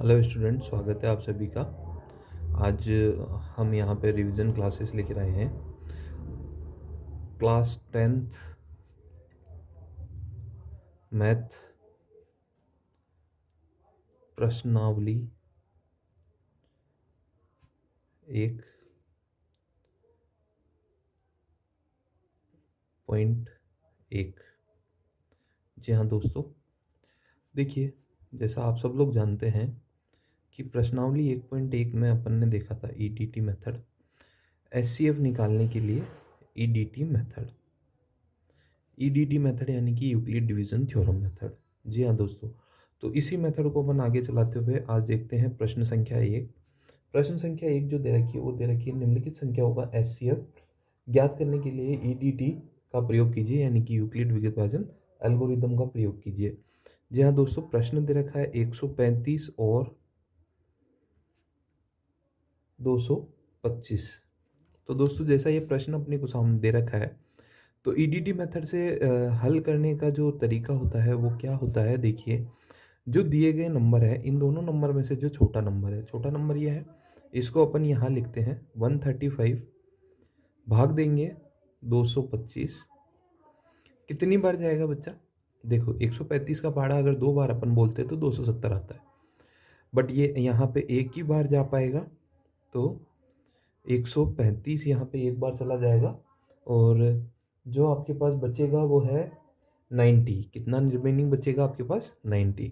Hello student, स्वागत है आप सभी का। आज हम यहाँ पे रिवीजन क्लासेस लेकर आए हैं। क्लास 10th मैथ प्रश्नावली 1.1। जी हाँ दोस्तों, देखिए, जैसा आप सब लोग जानते हैं कि प्रश्नावली 1.1 में अपन ने देखा था ईडीटी मेथड, एचसीएफ निकालने के लिए ईडीटी मेथड। ईडीटी मेथड यानी कि यूक्लिड डिवीजन थ्योरम मेथड। जी हाँ दोस्तों, तो इसी मेथड को अपन आगे चलाते हुए आज देखते हैं प्रश्न संख्या 1। प्रश्न संख्या 1 जो दे रखी है वो दे रखी है निम्नलिखित संख्याओं का एचसीएफ ज्ञात करने के लिए ईडीटी का प्रयोग कीजिए, यानी कि यूक्लिड विभाजन एल्गोरिदम का प्रयोग कीजिए। जी हाँ दोस्तों, प्रश्न दे रखा है 135 और 225। तो दोस्तों, जैसा ये प्रश्न अपने को सामने दे रखा है, तो ईडीटी मेथड से हल करने का जो तरीका होता है वो क्या होता है। देखिए, जो दिए गए नंबर है, इन दोनों नंबर में से जो छोटा नंबर है, छोटा नंबर ये है, इसको अपन यहाँ लिखते हैं 135 भाग देंगे 225। कितनी बार जाएगा बच्चा? देखो, 135 का पहाड़ा अगर 2 बार अपन बोलते हैं तो 270 आता है, बट ये यहाँ पे एक ही बार जा पाएगा, तो 135 यहाँ पे एक बार चला जाएगा और जो आपके पास बचेगा वो है 90। कितना रिमेनिंग बचेगा आपके पास? 90।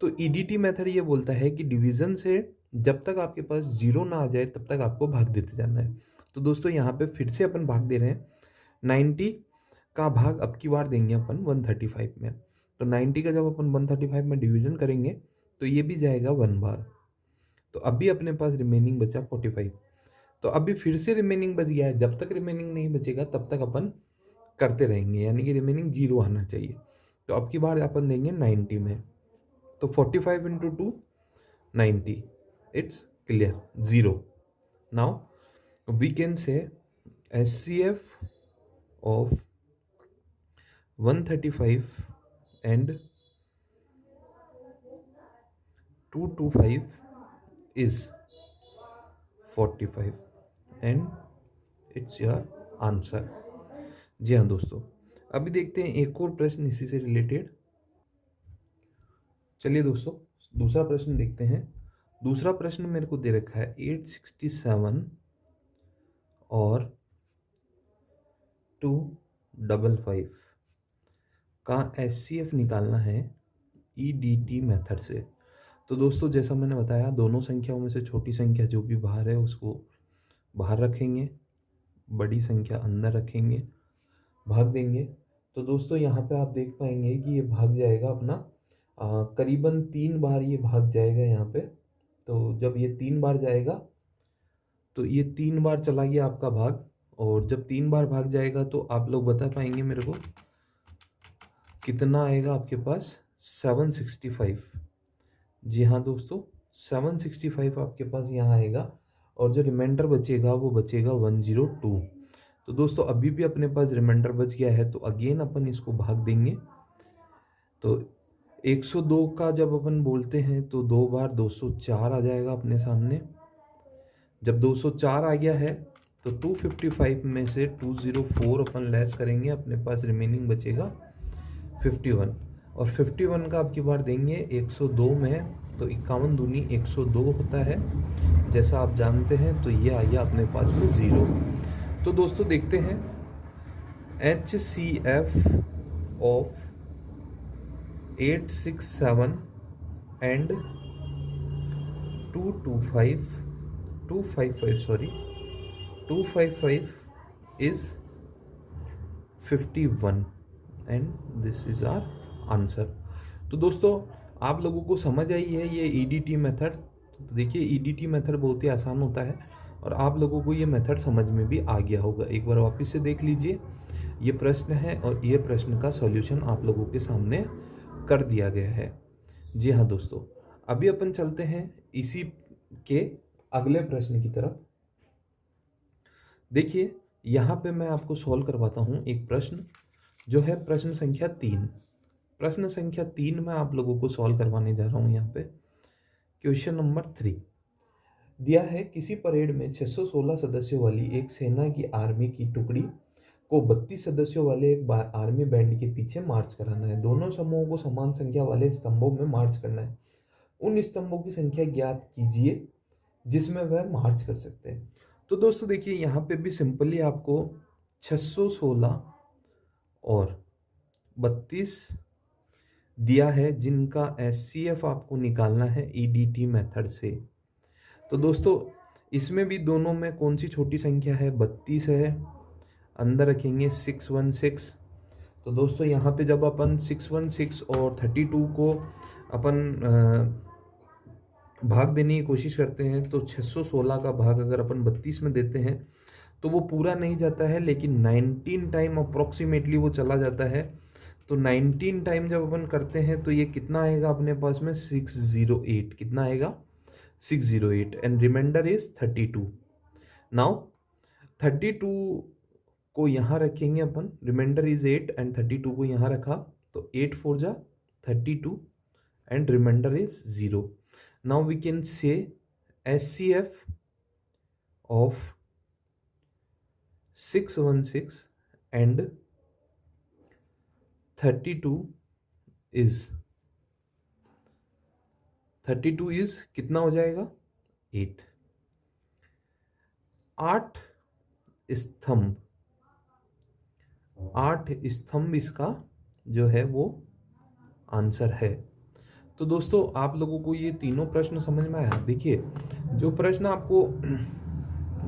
तो ईडीटी मेथड ये बोलता है कि डिवीजन से जब तक आपके पास जीरो ना आ जाए तब तक आपको भाग देते जाना है। तो दोस्तों, यहाँ पे फिर से अपन भाग दे रहे हैं। 90 का भाग अब की बार देंगे अपन 135 में। तो 90 का जब अपन 135 में डिवीजन करेंगे तो ये भी जाएगा 1 बार। तो अभी अपने पास रिमेनिंग बचा 45। तो अभी फिर से रिमेनिंग बच गया है। जब तक रिमेनिंग नहीं बचेगा तब तक अपन करते रहेंगे, यानी कि रिमेनिंग जीरो आना चाहिए। तो अब की बार अपन देंगे 90 में। तो 45 into 2 90, it's clear, 0. Now we can say HCF of 135 and 225 is 45 and it's your answer। जी हाँ दोस्तों, अभी देखते हैं एक और प्रश्न इसी से रिलेटेड। चलिए दोस्तों, दूसरा प्रश्न देखते हैं। दूसरा प्रश्न मेरे को दे रखा है 867 और 255 का एचसीएफ निकालना है ईडीटी मेथड से। तो दोस्तों, जैसा मैंने बताया, दोनों संख्याओं में से छोटी संख्या जो भी बाहर है उसको बाहर रखेंगे, बड़ी संख्या अंदर रखेंगे, भाग देंगे। तो दोस्तों, यहाँ पे आप देख पाएंगे कि ये भाग जाएगा अपना करीबन 3 बार ये भाग जाएगा यहाँ पे। तो जब ये 3 बार जाएगा तो ये 3 बार चला गया आपका भाग, और जब 3 बार भाग जाएगा तो आप लोग बता पाएंगे मेरे को कितना आएगा आपके पास? 765। जी हाँ दोस्तों, 765 आपके पास यहाँ आएगा, और जो रिमाइंडर बचेगा वो बचेगा 102। तो दोस्तों, अभी भी अपने पास रिमाइंडर बच गया है, तो अगेन अपन इसको भाग देंगे। तो 102 का जब अपन बोलते हैं तो 2 बार 204 आ जाएगा अपने सामने। जब 204 आ गया है तो 255 में से 204 अपन लेस करेंगे, अपने पास रिमेनिंग बचेगा 51। और 51 का अब की बार देंगे 102 में, तो 51 दूनी 102 होता है, जैसा आप जानते हैं। तो ये आ गया अपने पास में 0। तो दोस्तों, देखते हैं HCF of 867 and 255 is 51 and this is our answer. तो दोस्तों, आप लोगों को समझ आई है ये ईडीटी मेथड। तो देखिए, ईडीटी मेथड बहुत ही आसान होता है और आप लोगों को ये मेथड समझ में भी आ गया होगा। एक बार वापस से देख लीजिए, ये प्रश्न है और ये प्रश्न का सॉल्यूशन आप लोगों के सामने कर दिया गया है। जी हाँ दोस्तों, अभी अपन चलते हैं इसी के अगले प्रश्न की तरफ। देखिए, यहाँ पे मैं आपको सॉल्व करवाता हूँ एक प्रश्न जो है प्रश्न संख्या 3। प्रश्न संख्या 3 में आप लोगों को सॉल्व करवाने जा रहा हूँ यहाँ पे। क्वेश्चन नंबर 3 दिया है, किसी परेड में 616 सदस्यों वाली एक सेना की आर्मी की टुकड़ी को 32 सदस्यों वाले एक आर्मी बैंड के पीछे मार्च कराना है। दोनों समूहों को समान संख्या वाले स्तंभों में मार्च करना है। उन स्तंभों की संख्या ज्ञात कीजिए जिसमें वह मार्च कर सकते हैं। तो दोस्तों देखिए, यहाँ पे भी सिंपली आपको 616 और 32 दिया है, जिनका SCF आपको निकालना है EDT मेथड से। तो दोस्तों इसमें भी दोनों में कौन सी छोटी संख्या है, 32 है, अंदर रखेंगे 616। तो दोस्तों यहाँ पे जब अपन 616 और 32 को अपन भाग देने की कोशिश करते हैं तो 616 का भाग अगर अपन 32 में देते हैं तो वो पूरा नहीं जाता है, लेकिन 19 टाइम अप्रोक्सीमेटली वो चला जाता है। तो 19 टाइम जब अपन करते हैं तो ये कितना आएगा अपने पास में, 608। कितना आएगा, 608 एंड रिमाइंडर इज 32। नाउ 32 को यहाँ रखेंगे अपन, रिमाइंडर इज 8 एंड 32 को यहाँ रखा तो 8 4 जा 32 and remainder is 0। Now we can say SCF of 616 and 32 is कितना हो जाएगा, 8। 8 स्तंभ इसका जो है वो आंसर है। तो दोस्तों आप लोगों को ये तीनों प्रश्न समझ में आया। देखिए जो प्रश्न आपको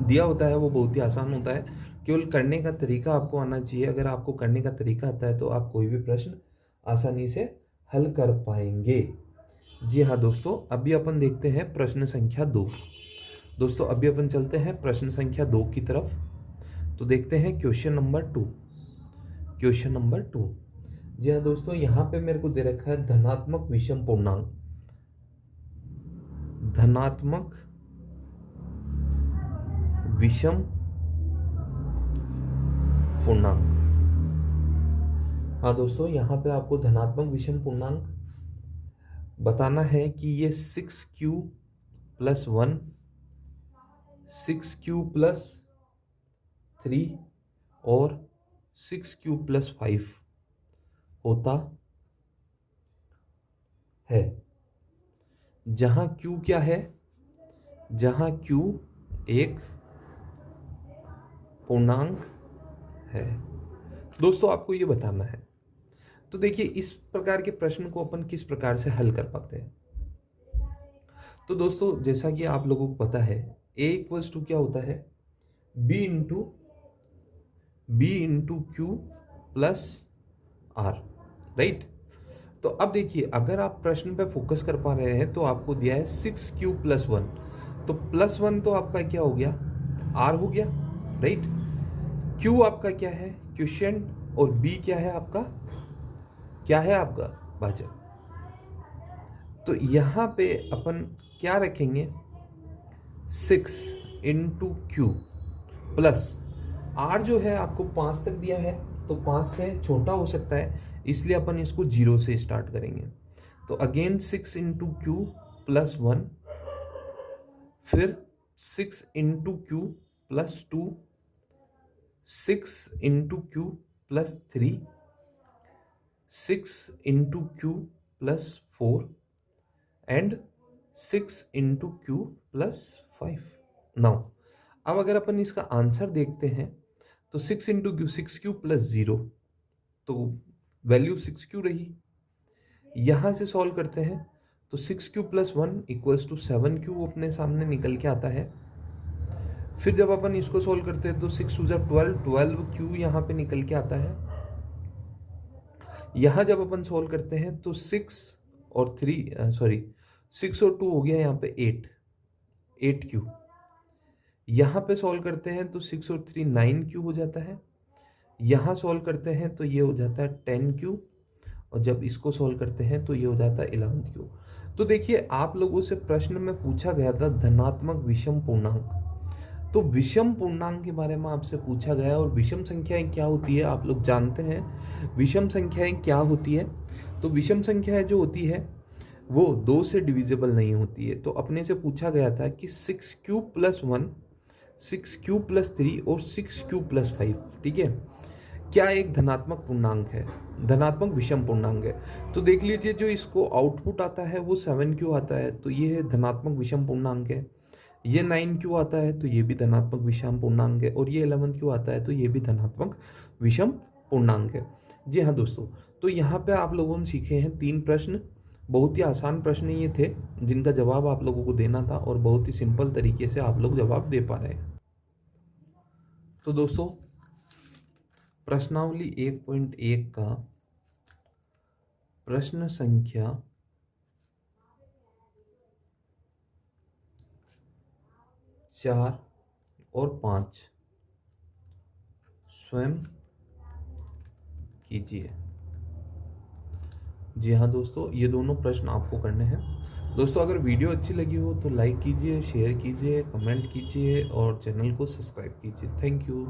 दिया होता है वो बहुत ही आसान होता है, केवल करने का तरीका आपको आना चाहिए। अगर आपको करने का तरीका आता है तो आप कोई भी प्रश्न आसानी से हल कर पाएंगे। जी हाँ दोस्तों, अभी अपन देखते हैं प्रश्न संख्या 2। दोस्तों अभी अपन चलते हैं प्रश्न संख्या 2 की तरफ। तो देखते हैं क्वेश्चन नंबर 2। क्वेश्चन नंबर 2, जी हाँ दोस्तों, यहाँ पे मेरे को दे रखा है धनात्मक विषम पूर्णांक। धनात्मक विषम पूर्णांक। हाँ दोस्तों, यहाँ पे आपको धनात्मक विषम पूर्णांक बताना है कि ये 6q + 1, 6q + 3 और 6q + 5 होता है। जहां q क्या है, जहां q एक पूर्णांक है। दोस्तों आपको ये बताना है। तो देखिए इस प्रकार के प्रश्न को अपन किस प्रकार से हल कर पाते हैं। तो दोस्तों जैसा कि आप लोगों को पता है, A = क्या होता है, B × Q + R, राइट। तो अब देखिए अगर आप प्रश्न पे फोकस कर पा रहे हैं तो आपको दिया है 6q + 1, तो +1 तो आपका क्या हो गया, R हो गया, राइट। Q आपका क्या है, क्वोशिएंट, और B क्या है आपका, भाजक। तो यहाँ पे अपन क्या रखेंगे, 6 × Q + R जो है आपको 5 तक दिया है, तो 5 से छोटा हो सकता है, इसलिए अपन इसको 0 से स्टार्ट करेंगे। तो अगेन 6 × Q + 1, फिर 6 × Q + 2, 6 × Q + 3, 6 × Q + 4 and 6 × Q + 5। Now अब अगर अपन इसका आंसर देखते हैं तो 6 × Q 6q + 0, तो वैल्यू 6q रही। यहाँ से सॉल्व करते हैं तो 6q + 1 = 7q अपने सामने निकल के आता है। फिर जब अपन इसको सॉल्व करते हैं तो 6 × 2 = 12, 12q यहाँ पे निकल के आता है। यहाँ जब अपन सॉल्व करते हैं तो 6 और 2 हो गया यहाँ पे 8q। यहाँ पे सॉल्व करते हैं तो 6 और 3 9q हो जाता है। यहाँ सॉल्व करते हैं तो ये हो जाता है 10q, और जब इसको सॉल्व करते हैं तो ये हो जाता है 11q। तो देखिए आप लोगों से प्रश्न में पूछा गया था धनात्मक विषम पूर्णांक, तो विषम पूर्णांक के बारे में आपसे पूछा गया, और विषम संख्याएं क्या होती है आप लोग जानते हैं। विषम संख्याएं क्या होती है, तो विषम संख्याएं जो होती है वो 2 से डिविजिबल नहीं होती है। तो अपने से पूछा गया था कि 6 क्यूब प्लस 1, 6 क्यूब प्लस 3 और 6 क्यूब प्लस 5, ठीक है, क्या एक धनात्मक पूर्णांक है, धनात्मक विषम पूर्णांक है। तो देख लीजिए जो इसको आउटपुट आता है वो 7 क्यों आता है, तो ये है धनात्मक विषम पूर्णांक है। ये 9 क्यों आता है, तो ये भी धनात्मक विषम पूर्णांक है। और ये 11 क्यों आता है, तो ये भी धनात्मक विषम पूर्णांक है। जी हाँ दोस्तों, तो यहाँ पे आप लोगों ने सीखे हैं 3 प्रश्न। बहुत ही आसान प्रश्न ये थे जिनका जवाब आप लोगों को देना था और बहुत ही सिंपल तरीके से आप लोग जवाब दे पा रहे हैं। तो दोस्तों प्रश्नावली 1.1 का प्रश्न संख्या 4 और 5 स्वयं कीजिए। जी हाँ दोस्तों, ये दोनों प्रश्न आपको करने हैं। दोस्तों अगर वीडियो अच्छी लगी हो तो लाइक कीजिए, शेयर कीजिए, कमेंट कीजिए और चैनल को सब्सक्राइब कीजिए। Thank you.